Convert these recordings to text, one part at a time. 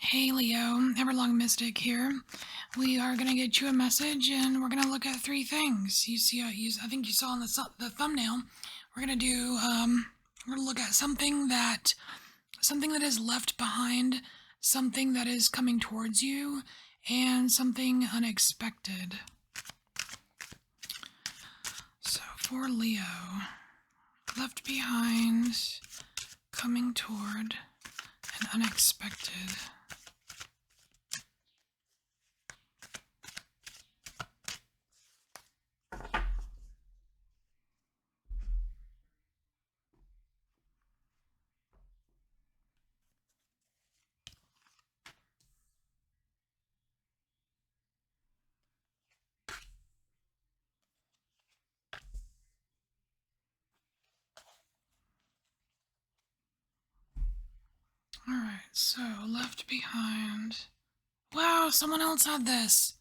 Hey Leo, EverlongMystic here. We are gonna get you a message, and we're gonna look at three things. I think you saw on the thumbnail. We're gonna do. We're gonna look at something that is left behind, something that is coming towards you, and something unexpected. So for Leo, left behind, coming toward, and unexpected. Alright, so left behind. Wow, someone else had this.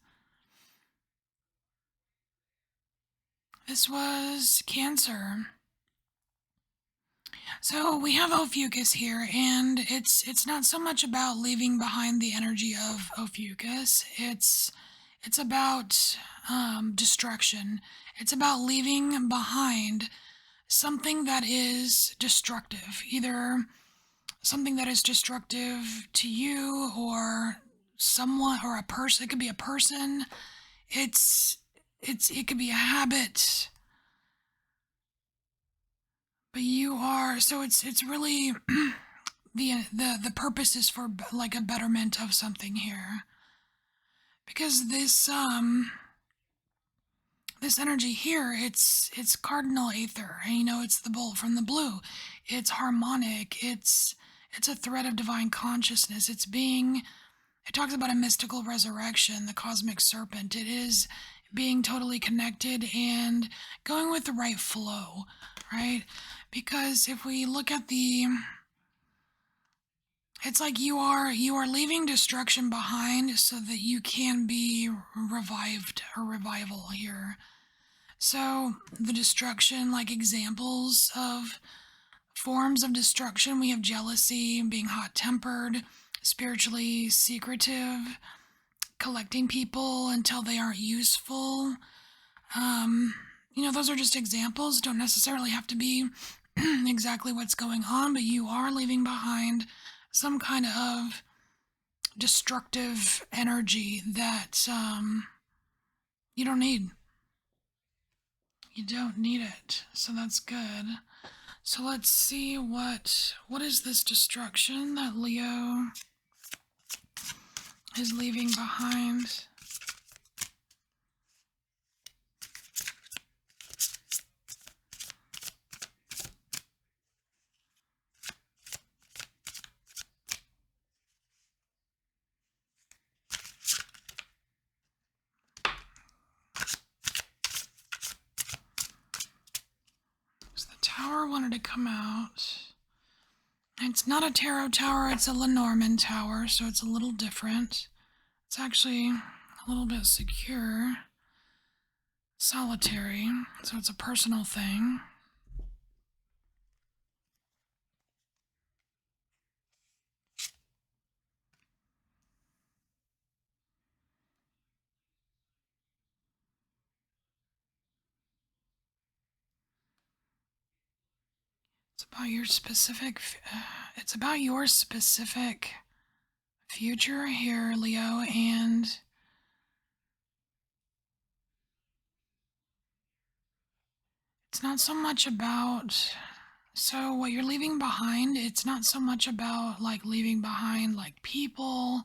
This was Cancer. So we have Ophiuchus here, and it's not so much about leaving behind the energy of Ophiuchus. It's about destruction. It's about leaving behind something that is destructive, either something that is destructive to you or someone or a person. It could be a person. It's it could be a habit. But you are, so it's really the purpose is for like a betterment of something here, because this energy here, it's cardinal aether, and it's the bolt from the blue. It's harmonic. It's a thread of divine consciousness. It talks about a mystical resurrection, the cosmic serpent. It is being totally connected and going with the right flow, right? Because if we look at it's like you are leaving destruction behind so that you can be revived, or revival here. So the destruction, like examples of forms of destruction, we have jealousy, being hot-tempered, spiritually secretive, collecting people until they aren't useful. Those are just examples. Don't necessarily have to be exactly what's going on, but you are leaving behind some kind of destructive energy that you don't need. You don't need it, so that's good. So let's see what is this destruction that Leo is leaving behind. So the tower wanted to come out. It's not a tarot tower, it's a Lenormand tower, so it's a little different. It's actually a little bit secure, solitary, so it's a personal thing. It's about your specific future here, Leo, and it's not so much about, so what you're leaving behind, it's not so much about like leaving behind like people,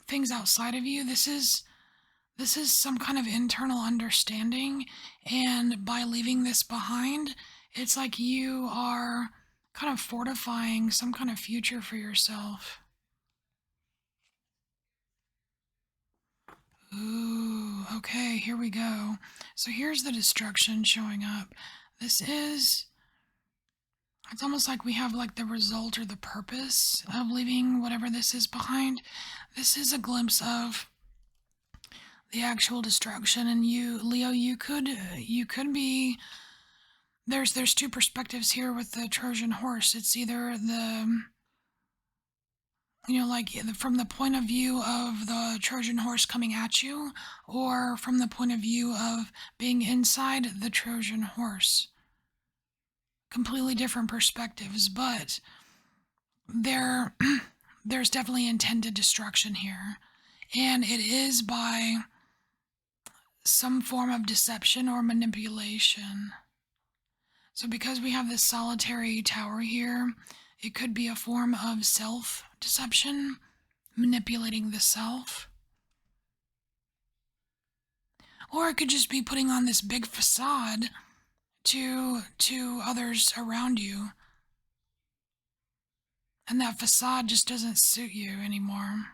things outside of you. This is some kind of internal understanding, and by leaving this behind, it's like you are kind of fortifying some kind of future for yourself. Ooh, okay, here we go. So here's the destruction showing up. It's almost like we have like the result or the purpose of leaving whatever this is behind. This is a glimpse of the actual destruction, and you, Leo, you could be, there's two perspectives here with the Trojan horse. It's either like from the point of view of the Trojan horse coming at you, or from the point of view of being inside the Trojan horse. Completely different perspectives, but there, there's definitely intended destruction here. And it is by some form of deception or manipulation. So, because we have this solitary tower here, it could be a form of self deception, manipulating the self. Or it could just be putting on this big facade to others around you. And that facade just doesn't suit you anymore.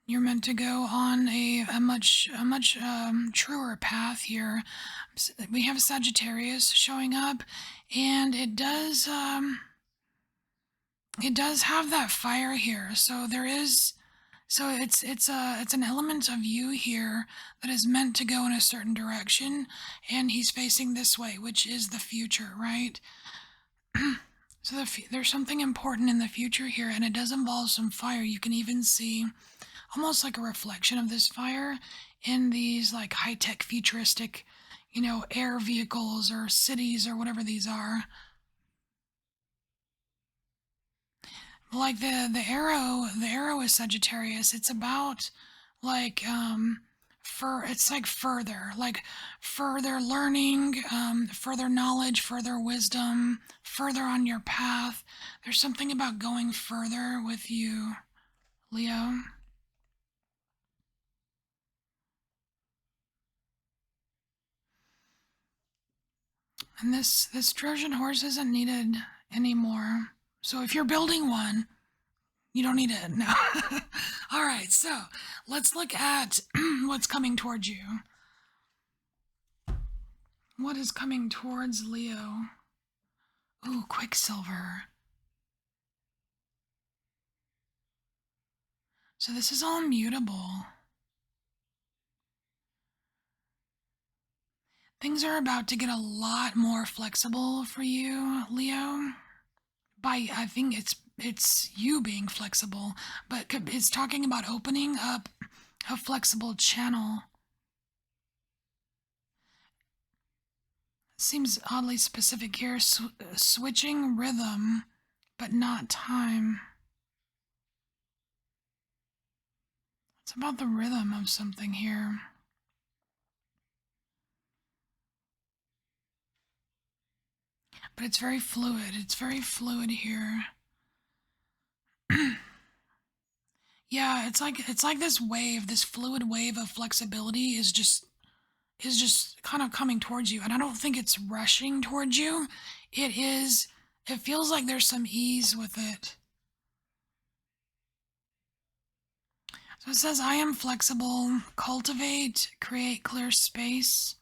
You're meant to go on a much truer path here. We have Sagittarius showing up, and it does have that fire here. So there is, so it's an element of you here that is meant to go in a certain direction, and he's facing this way, which is the future, right? So there's something important in the future here, and it does involve some fire. You can even see almost like a reflection of this fire in these like high-tech futuristic, air vehicles or cities or whatever these are. Like the arrow is Sagittarius. It's about like it's like further learning, further knowledge, further wisdom, further on your path. There's something about going further with you, Leo. And this Trojan horse isn't needed anymore. So if you're building one, you don't need it. No. All right, so let's look at what's coming towards you. What is coming towards Leo? Ooh, Quicksilver. So this is all mutable. Things are about to get a lot more flexible for you, Leo. I think it's you being flexible, but it's talking about opening up a flexible channel. Seems oddly specific here. Switching rhythm, but not time. It's about the rhythm of something here. But it's very fluid. It's very fluid here. Yeah, it's like this wave, this fluid wave of flexibility is just kind of coming towards you. And I don't think it's rushing towards you. It feels like there's some ease with it. So it says, I am flexible, cultivate, create clear space,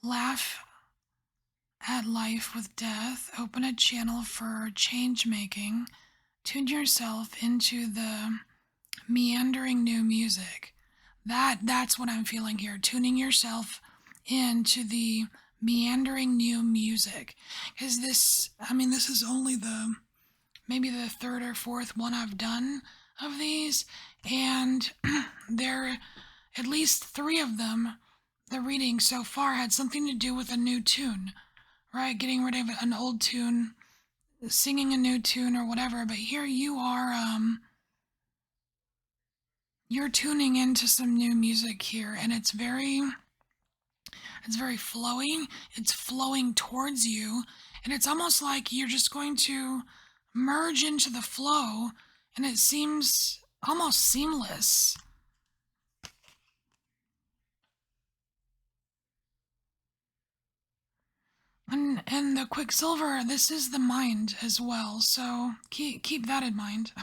laugh at life with death, open a channel for change making, tune yourself into the meandering new music. That's what I'm feeling here. Tuning yourself into the meandering new music. Because this is only maybe the third or fourth one I've done of these, and there, at least 3 of them, the reading so far had something to do with a new tune, right? Getting rid of an old tune, singing a new tune or whatever. But here you are, you're tuning into some new music here, and it's very flowing. It's flowing towards you, and it's almost like you're just going to merge into the flow, and it seems almost seamless. And the Quicksilver, this is the mind as well, so keep that in mind.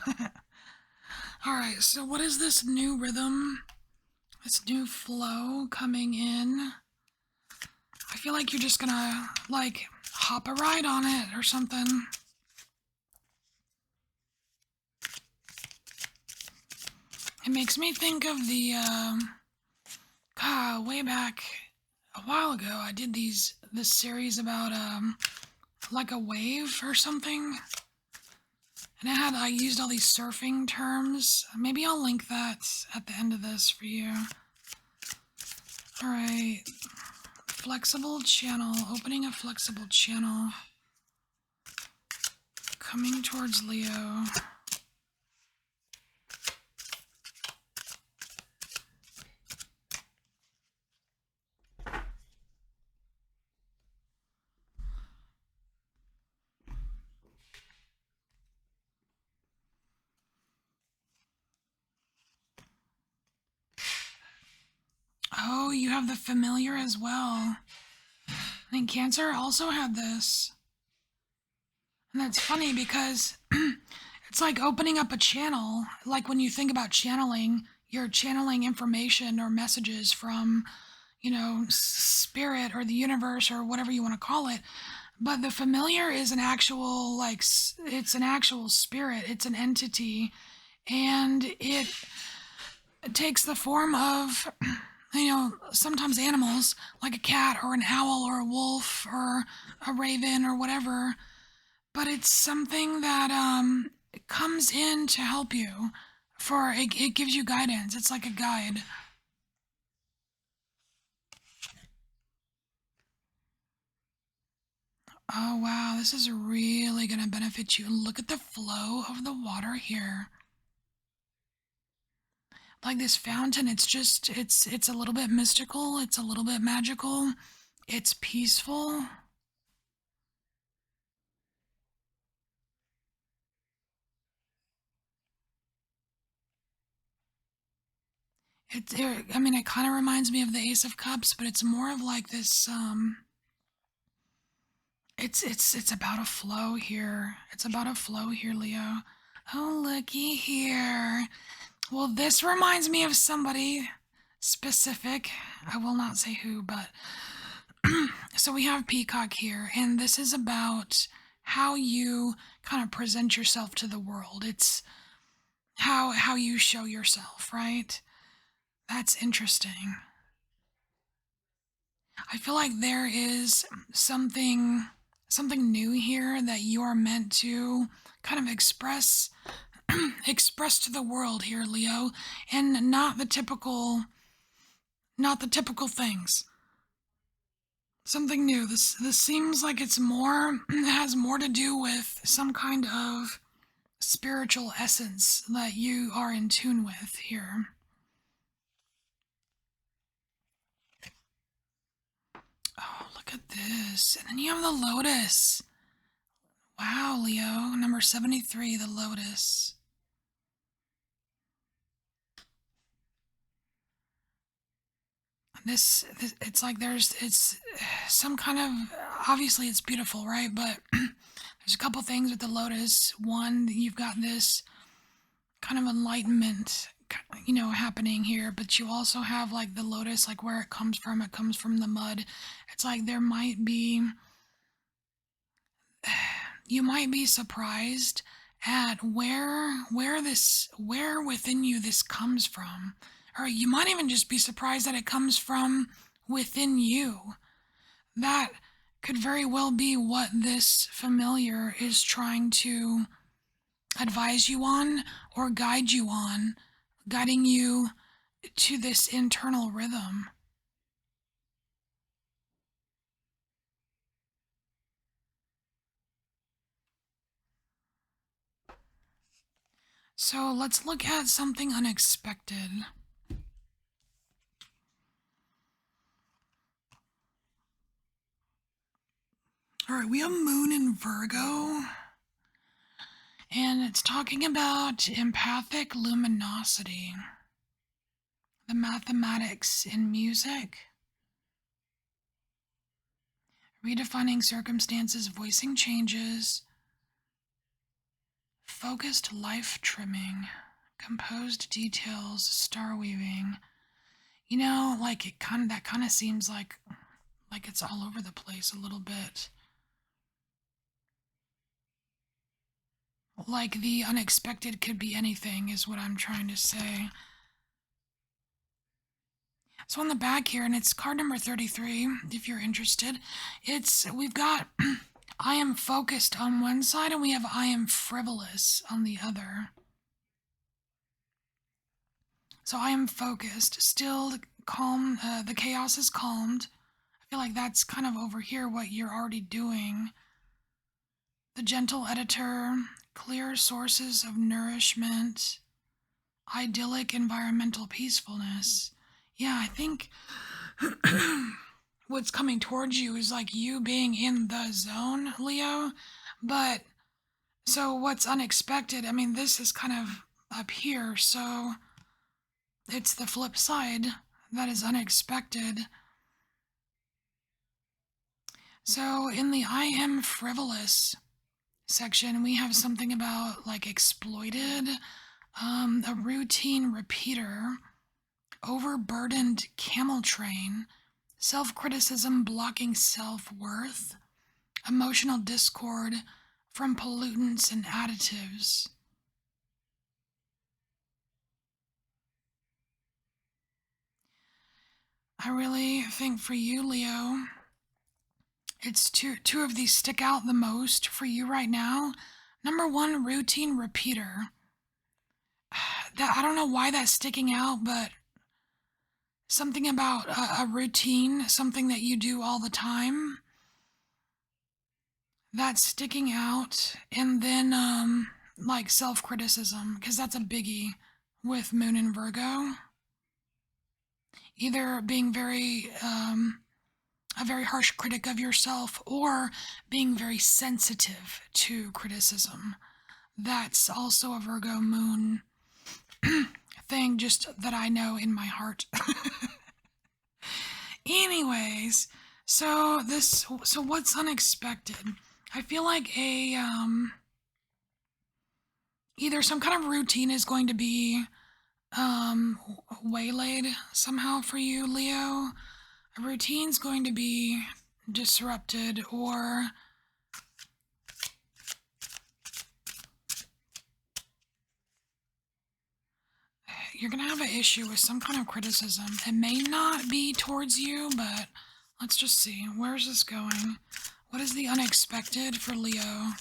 Alright, so what is this new rhythm? This new flow coming in? I feel like you're just gonna, like, hop a ride on it or something. It makes me think of the, way back, a while ago I did this series about like a wave or something, and I used all these surfing terms. Maybe I'll link that at the end of this for you. All right, flexible channel, opening a flexible channel, coming towards Leo. Oh, you have the familiar as well. I think Cancer also had this. And that's funny because it's like opening up a channel. Like when you think about channeling, you're channeling information or messages from, spirit or the universe or whatever you want to call it. But the familiar is an actual, it's an actual spirit, it's an entity, and it takes the form of, sometimes animals, like a cat or an owl or a wolf or a raven or whatever. But it's something that comes in to help you. It gives you guidance. It's like a guide. Oh wow, this is really gonna benefit you. Look at the flow of the water here. Like this fountain, it's a little bit mystical, it's a little bit magical, it's peaceful. It kind of reminds me of the Ace of Cups, but it's more of like this it's about a flow here. It's about a flow here, Leo. Oh, looky here. Well, this reminds me of somebody specific. I will not say who, but so we have Peacock here, and this is about how you kind of present yourself to the world. It's how you show yourself, right? That's interesting. I feel like there is something new here that you are meant to kind of express to the world here, Leo, and not the typical things. Something new. This seems like it has more to do with some kind of spiritual essence that you are in tune with here. Oh, look at this. And then you have the lotus. Wow, Leo, number 73, the lotus. This it's like it's some kind of, obviously it's beautiful, right? But there's a couple things with the lotus. One, you've got this kind of enlightenment, happening here, but you also have like the lotus, like where it comes from the mud. It's like you might be surprised at where within you this comes from, or you might even just be surprised that it comes from within you. That could very well be what this familiar is trying to advise you on or guide you on, guiding you to this internal rhythm. So let's look at something unexpected. All right, we have Moon in Virgo, and it's talking about empathic luminosity, the mathematics in music, redefining circumstances, voicing changes, focused life trimming, composed details, star weaving. Like that kind of seems like it's all over the place a little bit. Like the unexpected could be anything, is what I'm trying to say. So on the back here, and it's card number 33, if you're interested, we've got I am focused on one side and we have I am frivolous on the other. So I am focused, still calm, the chaos is calmed. I feel like that's kind of over here what you're already doing. The gentle editor, clear sources of nourishment, idyllic environmental peacefulness. Yeah, I think what's coming towards you is like you being in the zone, Leo. But so what's unexpected, I mean, this is kind of up here, so it's the flip side that is unexpected. So in the I am frivolous section, we have something about like exploited, a routine repeater, overburdened camel train, self-criticism blocking self-worth, emotional discord from pollutants and additives. I really think for you, Leo, it's two of these stick out the most for you right now. Number one, routine repeater. That I don't know why that's sticking out, but something about a routine, something that you do all the time, that's sticking out. And then like self-criticism, because that's a biggie with Moon and Virgo. Either being a very harsh critic of yourself or being very sensitive to criticism. That's also a Virgo Moon thing, just that I know in my heart. Anyways, so what's unexpected? I feel like either some kind of routine is going to be waylaid somehow for you, Leo. A routine's going to be disrupted, or you're going to have an issue with some kind of criticism. It may not be towards you, but let's just see. Where's this going? What is the unexpected for Leo?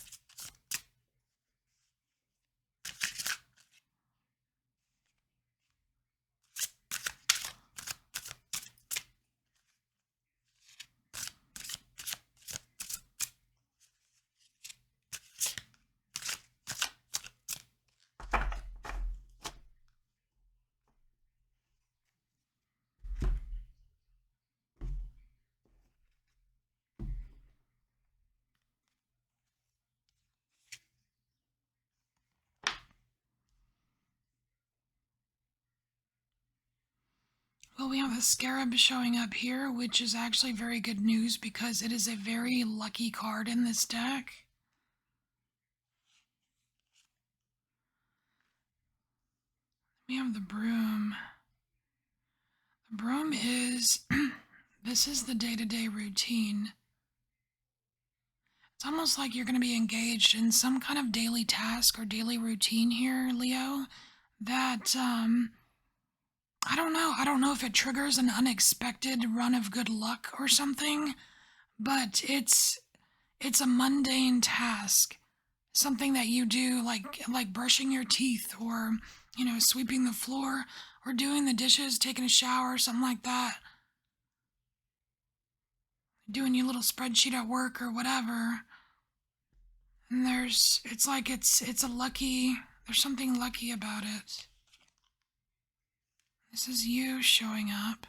Well, we have a scarab showing up here, which is actually very good news because it is a very lucky card in this deck. We have the broom. The broom is, this is the day-to-day routine. It's almost like you're going to be engaged in some kind of daily task or daily routine here, Leo, that, I don't know. I don't know if it triggers an unexpected run of good luck or something, but it's a mundane task. Something that you do like brushing your teeth or, sweeping the floor or doing the dishes, taking a shower, something like that. Doing your little spreadsheet at work or whatever. And it's like it's a lucky, there's something lucky about it. This is you showing up.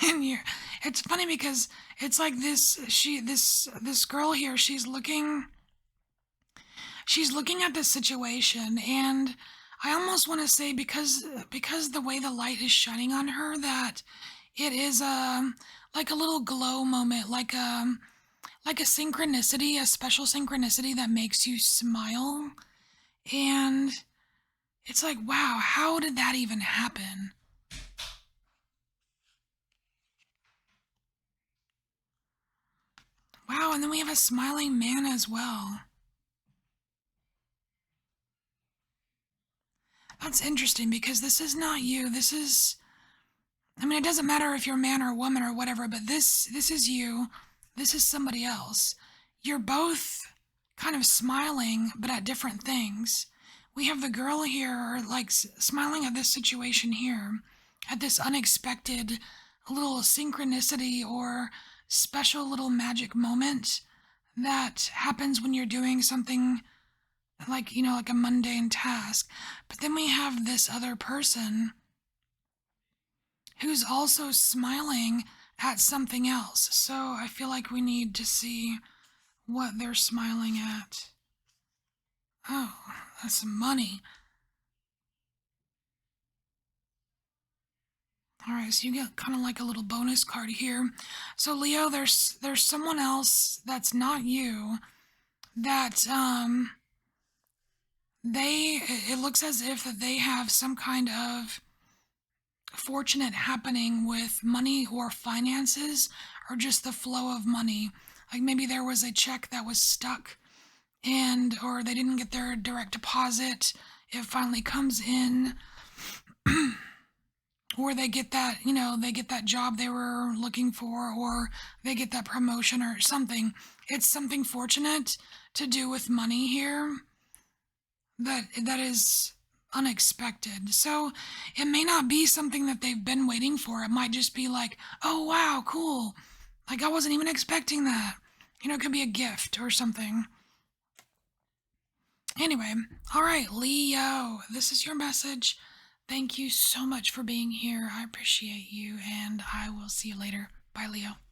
And it's funny because it's like this girl here, she's looking at this situation, and I almost want to say because the way the light is shining on her, that it is like a little glow moment, like a synchronicity, a special synchronicity that makes you smile. And it's like, wow, how did that even happen? Wow, and then we have a smiling man as well. That's interesting because this is not you. This is, I mean, it doesn't matter if you're a man or a woman or whatever, but this is you. This is somebody else. You're both kind of smiling, but at different things. We have the girl here, like smiling at this situation here, at this unexpected little synchronicity or special little magic moment that happens when you're doing something like, like a mundane task. But then we have this other person who's also smiling at something else. So I feel like we need to see what they're smiling at. Oh, that's some money. All right, so you get kind of like a little bonus card here. So Leo, there's someone else that's not you that they it looks as if that they have some kind of fortunate happening with money or finances or just the flow of money. Like maybe there was a check that was stuck and or they didn't get their direct deposit. It finally comes in or they get that, they get that job they were looking for or they get that promotion or something. It's something fortunate to do with money here that is unexpected. So it may not be something that they've been waiting for. It might just be like, oh wow, cool. Like I wasn't even expecting that. It could be a gift or something. Anyway, all right, Leo, this is your message. Thank you so much for being here. I appreciate you, and I will see you later. Bye, Leo.